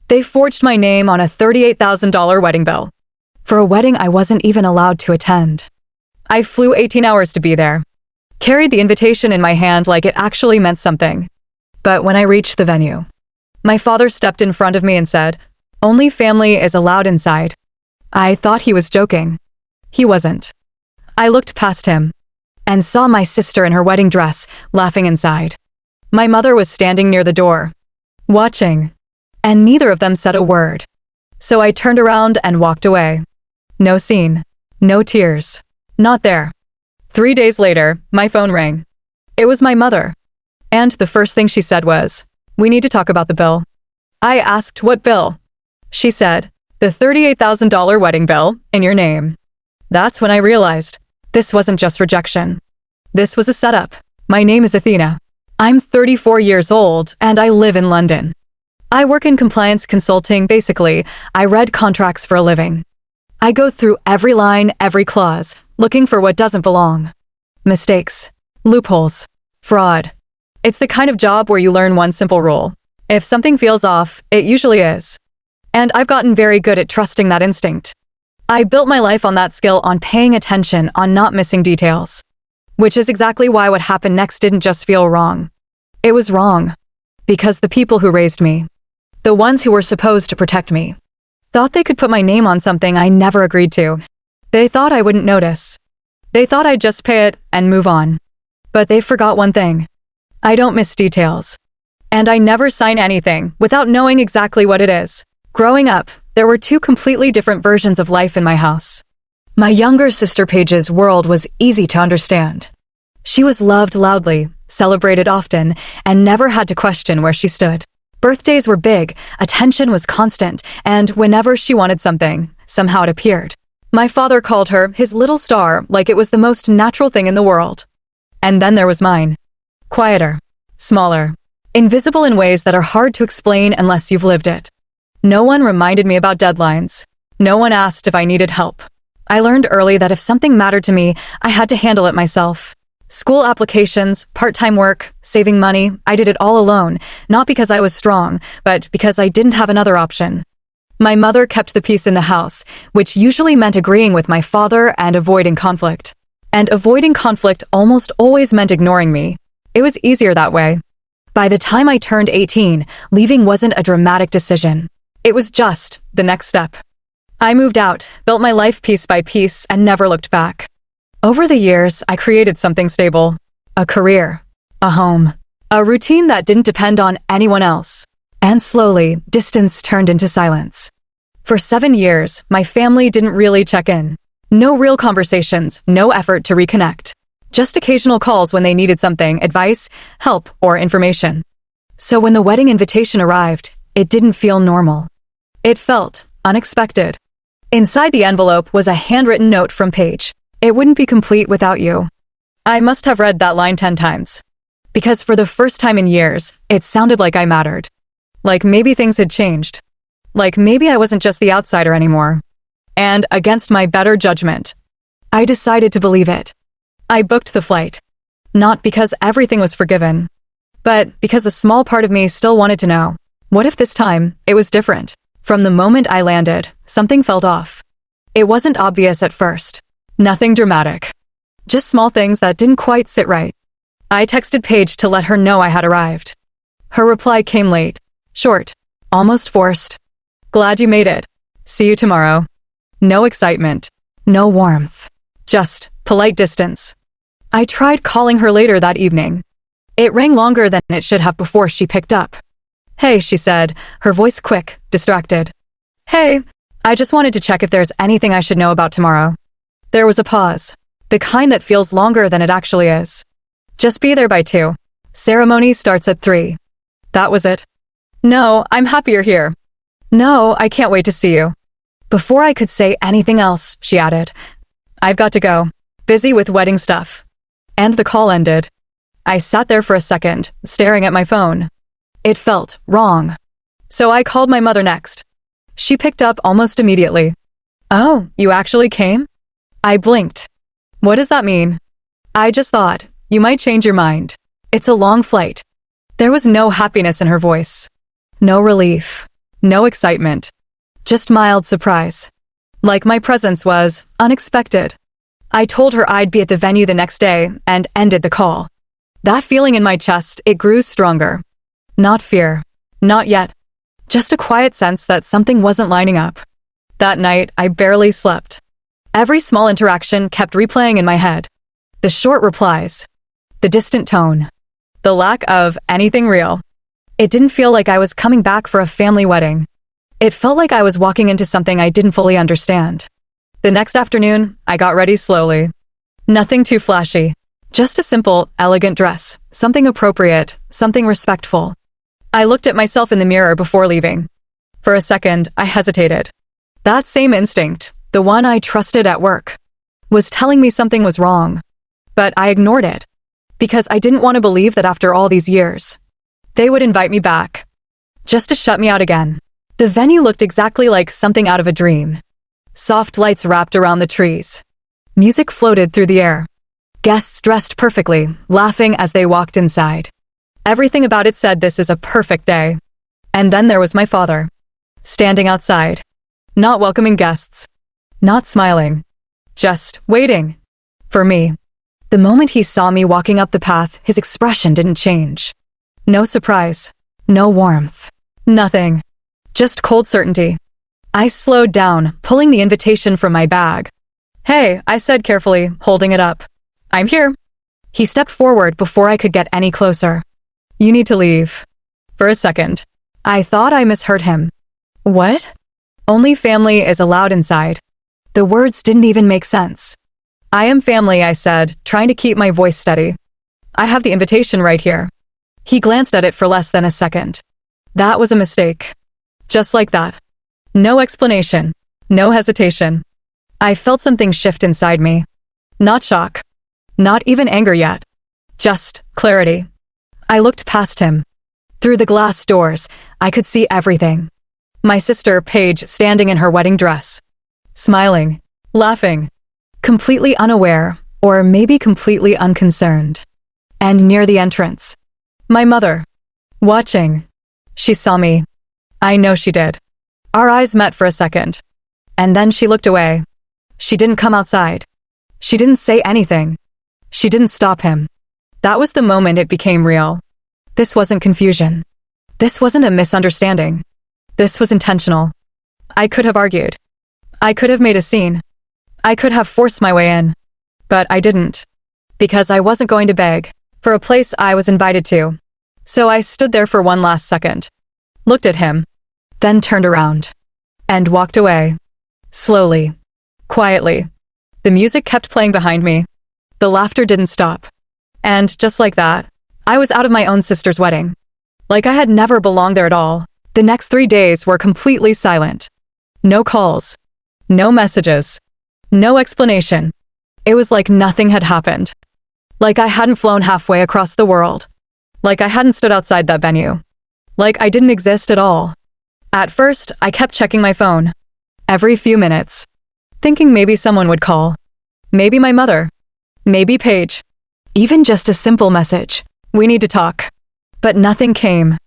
They forged my name on a $38,000 wedding bill for a wedding I wasn't even allowed to attend. I flew 18 hours to be there, carried the invitation in my hand like it actually meant something. But when I reached the venue, my father stepped in front of me and said, "Only family is allowed inside." I thought he was joking. He wasn't. I looked past him and saw my sister in her wedding dress laughing inside. My mother was standing near the door, watching, and neither of them said a word. So I turned around and walked away. No scene, no tears, not there. 3 days later, my phone rang. It was my mother. And the first thing she said was, "We need to talk about the bill." I asked, "What bill?" She said, "The $38,000 wedding bill in your name." That's when I realized this wasn't just rejection. This was a setup. My name is Athena. I'm 34 years old and I live in London. I work in compliance consulting. Basically, I read contracts for a living. I go through every line, every clause, looking for what doesn't belong. Mistakes, loopholes, fraud. It's the kind of job where you learn one simple rule. If something feels off, it usually is. And I've gotten very good at trusting that instinct. I built my life on that skill, on paying attention, on not missing details. Which is exactly why what happened next didn't just feel wrong. It was wrong. Because the people who raised me, the ones who were supposed to protect me, thought they could put my name on something I never agreed to. They thought I wouldn't notice. They thought I'd just pay it and move on. But they forgot one thing. I don't miss details. And I never sign anything without knowing exactly what it is. Growing up, there were two completely different versions of life in my house. My younger sister Paige's world was easy to understand. She was loved loudly, celebrated often, and never had to question where she stood. Birthdays were big, attention was constant, and whenever she wanted something, somehow it appeared. My father called her his little star, like it was the most natural thing in the world. And then there was mine. Quieter, smaller, invisible in ways that are hard to explain unless you've lived it. No one reminded me about deadlines. No one asked if I needed help. I learned early that if something mattered to me, I had to handle it myself. School applications, part-time work, saving money, I did it all alone, not because I was strong, but because I didn't have another option. My mother kept the peace in the house, which usually meant agreeing with my father and avoiding conflict. And avoiding conflict almost always meant ignoring me. It was easier that way. By the time I turned 18, leaving wasn't a dramatic decision. It was just the next step. I moved out, built my life piece by piece, and never looked back. Over the years, I created something stable. A career, a home, a routine that didn't depend on anyone else. And slowly, distance turned into silence. For 7 years, my family didn't really check in. No real conversations, no effort to reconnect. Just occasional calls when they needed something, advice, help, or information. So when the wedding invitation arrived, it didn't feel normal. It felt unexpected. Inside the envelope was a handwritten note from Paige. "It wouldn't be complete without you." I must have read that line 10 times. Because for the first time in years, it sounded like I mattered. Like maybe things had changed. Like maybe I wasn't just the outsider anymore. And against my better judgment, I decided to believe it. I booked the flight. Not because everything was forgiven, but because a small part of me still wanted to know. What if this time it was different? From the moment I landed, something felt off. It wasn't obvious at first. Nothing dramatic. Just small things that didn't quite sit right. I texted Paige to let her know I had arrived. Her reply came late, short, almost forced. "Glad you made it. See you tomorrow." No excitement, no warmth, just polite distance. I tried calling her later that evening. It rang longer than it should have before she picked up. "Hey," she said, her voice quick, distracted. "Hey, I just wanted to check if there's anything I should know about tomorrow." There was a pause, the kind that feels longer than it actually is. "Just be there by 2. Ceremony starts at 3. That was it. "No, I'm happy you're here." "No, I can't wait to see you." Before I could say anything else, she added, "I've got to go. Busy with wedding stuff." And the call ended. I sat there for a second, staring at my phone. It felt wrong. So I called my mother next. She picked up almost immediately. "Oh, you actually came?" I blinked. "What does that mean?" "I just thought, you might change your mind. It's a long flight." There was no happiness in her voice. No relief. No excitement. Just mild surprise. Like my presence was unexpected. I told her I'd be at the venue the next day and ended the call. That feeling in my chest, it grew stronger. Not fear. Not yet. Just a quiet sense that something wasn't lining up. That night, I barely slept. Every small interaction kept replaying in my head. The short replies. The distant tone. The lack of anything real. It didn't feel like I was coming back for a family wedding. It felt like I was walking into something I didn't fully understand. The next afternoon, I got ready slowly. Nothing too flashy. Just a simple, elegant dress. Something appropriate. Something respectful. I looked at myself in the mirror before leaving. For a second, I hesitated. That same instinct, the one I trusted at work, was telling me something was wrong. But I ignored it. Because I didn't want to believe that after all these years, they would invite me back. Just to shut me out again. The venue looked exactly like something out of a dream. Soft lights wrapped around the trees. Music floated through the air. Guests dressed perfectly, laughing as they walked inside. Everything about it said this is a perfect day. And then there was my father. Standing outside. Not welcoming guests. Not smiling. Just waiting. For me. The moment he saw me walking up the path, his expression didn't change. No surprise. No warmth. Nothing. Just cold certainty. I slowed down, pulling the invitation from my bag. "Hey," I said carefully, holding it up. "I'm here." He stepped forward before I could get any closer. "You need to leave." For a second, I thought I misheard him. What? Only family is allowed inside. The words didn't even make sense. "I am family," I said, trying to keep my voice steady. "I have the invitation right here." He glanced at it for less than a second. That was a mistake. Just like that. No explanation. No hesitation. I felt something shift inside me. Not shock. Not even anger yet. Just clarity. I looked past him. Through the glass doors, I could see everything. My sister, Paige, standing in her wedding dress. Smiling. Laughing. Completely unaware, or maybe completely unconcerned. And near the entrance, my mother. Watching. She saw me. I know she did. Our eyes met for a second. And then she looked away. She didn't come outside. She didn't say anything. She didn't stop him. That was the moment it became real. This wasn't confusion. This wasn't a misunderstanding. This was intentional. I could have argued. I could have made a scene. I could have forced my way in. But I didn't. Because I wasn't going to beg for a place I was invited to. So I stood there for one last second. Looked at him. Then turned around. And walked away. Slowly. Quietly. The music kept playing behind me. The laughter didn't stop. And just like that, I was out of my own sister's wedding. Like I had never belonged there at all. The next 3 days were completely silent. No calls. No messages. No explanation. It was like nothing had happened. Like I hadn't flown halfway across the world. Like I hadn't stood outside that venue. Like I didn't exist at all. At first, I kept checking my phone. Every few minutes. Thinking maybe someone would call. Maybe my mother. Maybe Paige. Even just a simple message. "We need to talk." But nothing came.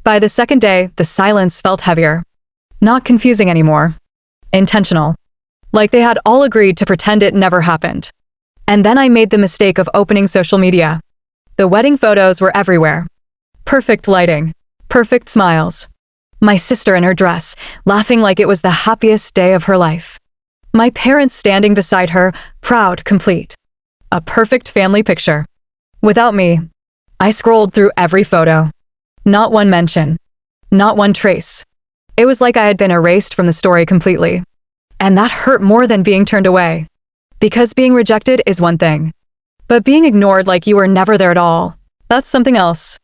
By the second day, the silence felt heavier. Not confusing anymore. Intentional. Like they had all agreed to pretend it never happened. And then I made the mistake of opening social media. The wedding photos were everywhere. Perfect lighting. Perfect smiles. My sister in her dress, laughing like it was the happiest day of her life. My parents standing beside her, proud, complete. A perfect family picture. Without me. I scrolled through every photo. Not one mention. Not one trace. It was like I had been erased from the story completely. And that hurt more than being turned away. Because being rejected is one thing. But being ignored like you were never there at all, that's something else.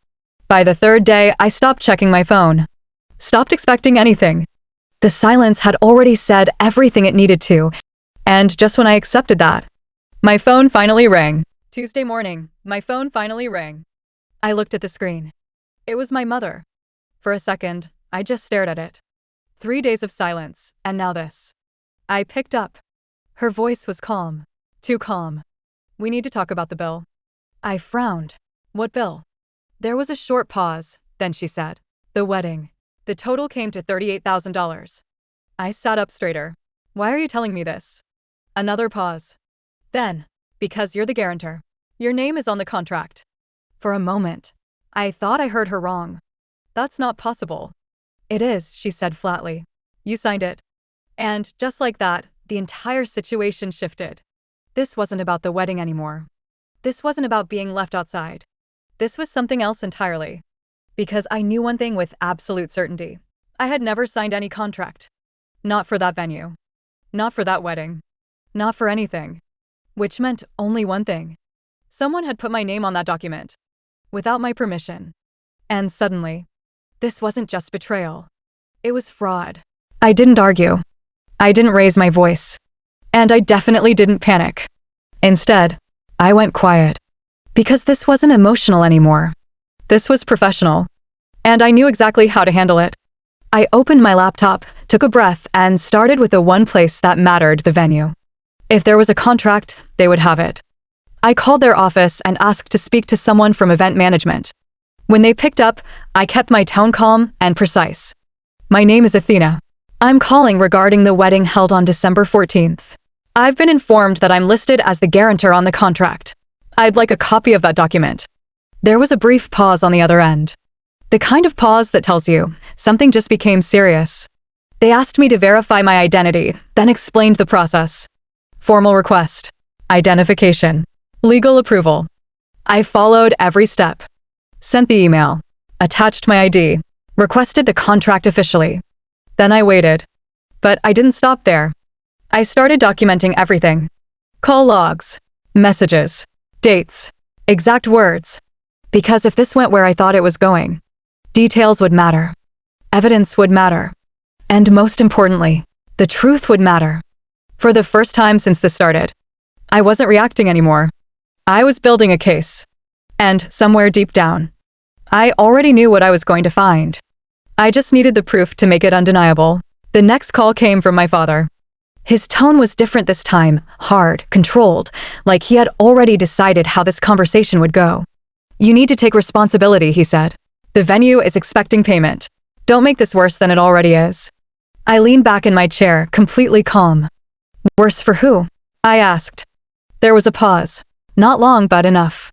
By the third day, I stopped checking my phone. Stopped expecting anything. The silence had already said everything it needed to. And just when I accepted that, my phone finally rang. Tuesday morning, my phone finally rang. I looked at the screen. It was my mother. For a second, I just stared at it. 3 days of silence, and now this. I picked up. Her voice was calm. Too calm. "We need to talk about the bill." I frowned. "What bill?" There was a short pause, then she said, "The wedding." The total came to $38,000. I sat up straighter. Why are you telling me this? Another pause. Then, because you're the guarantor. Your name is on the contract. For a moment, I thought I heard her wrong. That's not possible. It is, she said flatly. You signed it. And just like that, the entire situation shifted. This wasn't about the wedding anymore. This wasn't about being left outside. This was something else entirely. Because I knew one thing with absolute certainty. I had never signed any contract. Not for that venue. Not for that wedding. Not for anything. Which meant only one thing. Someone had put my name on that document. Without my permission. And suddenly, this wasn't just betrayal. It was fraud. I didn't argue. I didn't raise my voice. And I definitely didn't panic. Instead, I went quiet. Because this wasn't emotional anymore. This was professional. And I knew exactly how to handle it. I opened my laptop, took a breath, and started with the one place that mattered, the venue. If there was a contract, they would have it. I called their office and asked to speak to someone from event management. When they picked up, I kept my tone calm and precise. My name is Athena. I'm calling regarding the wedding held on December 14th. I've been informed that I'm listed as the guarantor on the contract. I'd like a copy of that document. There was a brief pause on the other end. The kind of pause that tells you something just became serious. They asked me to verify my identity, then explained the process. Formal request. Identification. Legal approval. I followed every step. Sent the email. Attached my ID. Requested the contract officially. Then I waited. But I didn't stop there. I started documenting everything. Call logs. Messages. Dates. Exact words. Because if this went where I thought it was going, details would matter. Evidence would matter. And most importantly, the truth would matter. For the first time since this started, I wasn't reacting anymore. I was building a case. And somewhere deep down, I already knew what I was going to find. I just needed the proof to make it undeniable. The next call came from my father. His tone was different this time, hard, controlled, like he had already decided how this conversation would go. You need to take responsibility, he said. The venue is expecting payment. Don't make this worse than it already is. I leaned back in my chair, completely calm. Worse for who? I asked. There was a pause. Not long, but enough.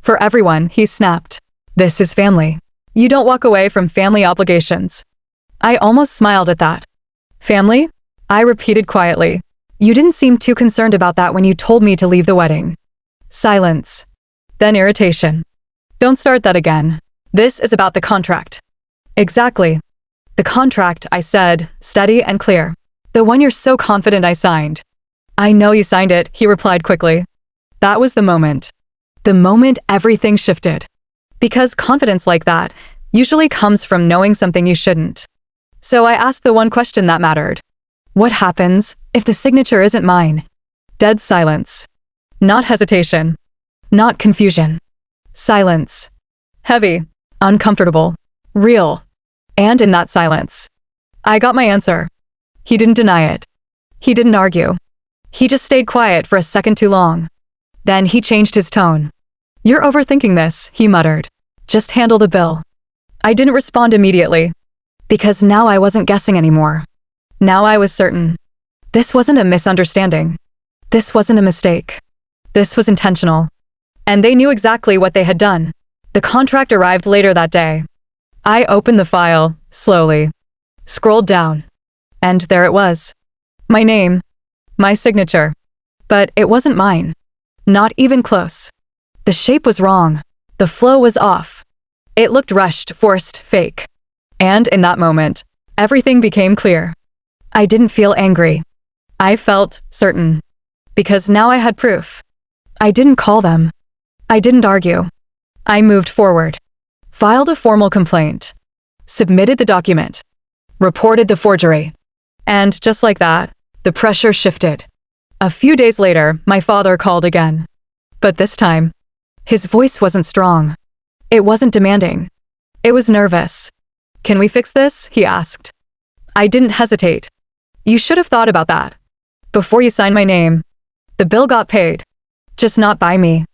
For everyone, he snapped. This is family. You don't walk away from family obligations. I almost smiled at that. Family? I repeated quietly. You didn't seem too concerned about that when you told me to leave the wedding. Silence. Then irritation. Don't start that again. This is about the contract. Exactly. The contract, I said, steady and clear. The one you're so confident I signed. I know you signed it, he replied quickly. That was the moment. The moment everything shifted. Because confidence like that usually comes from knowing something you shouldn't. So I asked the one question that mattered. What happens if the signature isn't mine? Dead silence. Not hesitation. Not confusion. Silence. Heavy. Uncomfortable. Real. And in that silence, I got my answer. He didn't deny it. He didn't argue. He just stayed quiet for a second too long. Then he changed his tone. You're overthinking this, he muttered. Just handle the bill. I didn't respond immediately. Because now I wasn't guessing anymore. Now I was certain. This wasn't a misunderstanding. This wasn't a mistake. This was intentional. And they knew exactly what they had done. The contract arrived later that day. I opened the file, slowly. Scrolled down. And there it was. My name. My signature. But it wasn't mine. Not even close. The shape was wrong. The flow was off. It looked rushed, forced, fake. And in that moment, everything became clear. I didn't feel angry. I felt certain. Because now I had proof. I didn't call them. I didn't argue. I moved forward. Filed a formal complaint. Submitted the document. Reported the forgery. And just like that, the pressure shifted. A few days later, my father called again. But this time, his voice wasn't strong. It wasn't demanding. It was nervous. Can we fix this? He asked. I didn't hesitate. You should have thought about that. Before you signed my name. The bill got paid. Just not by me.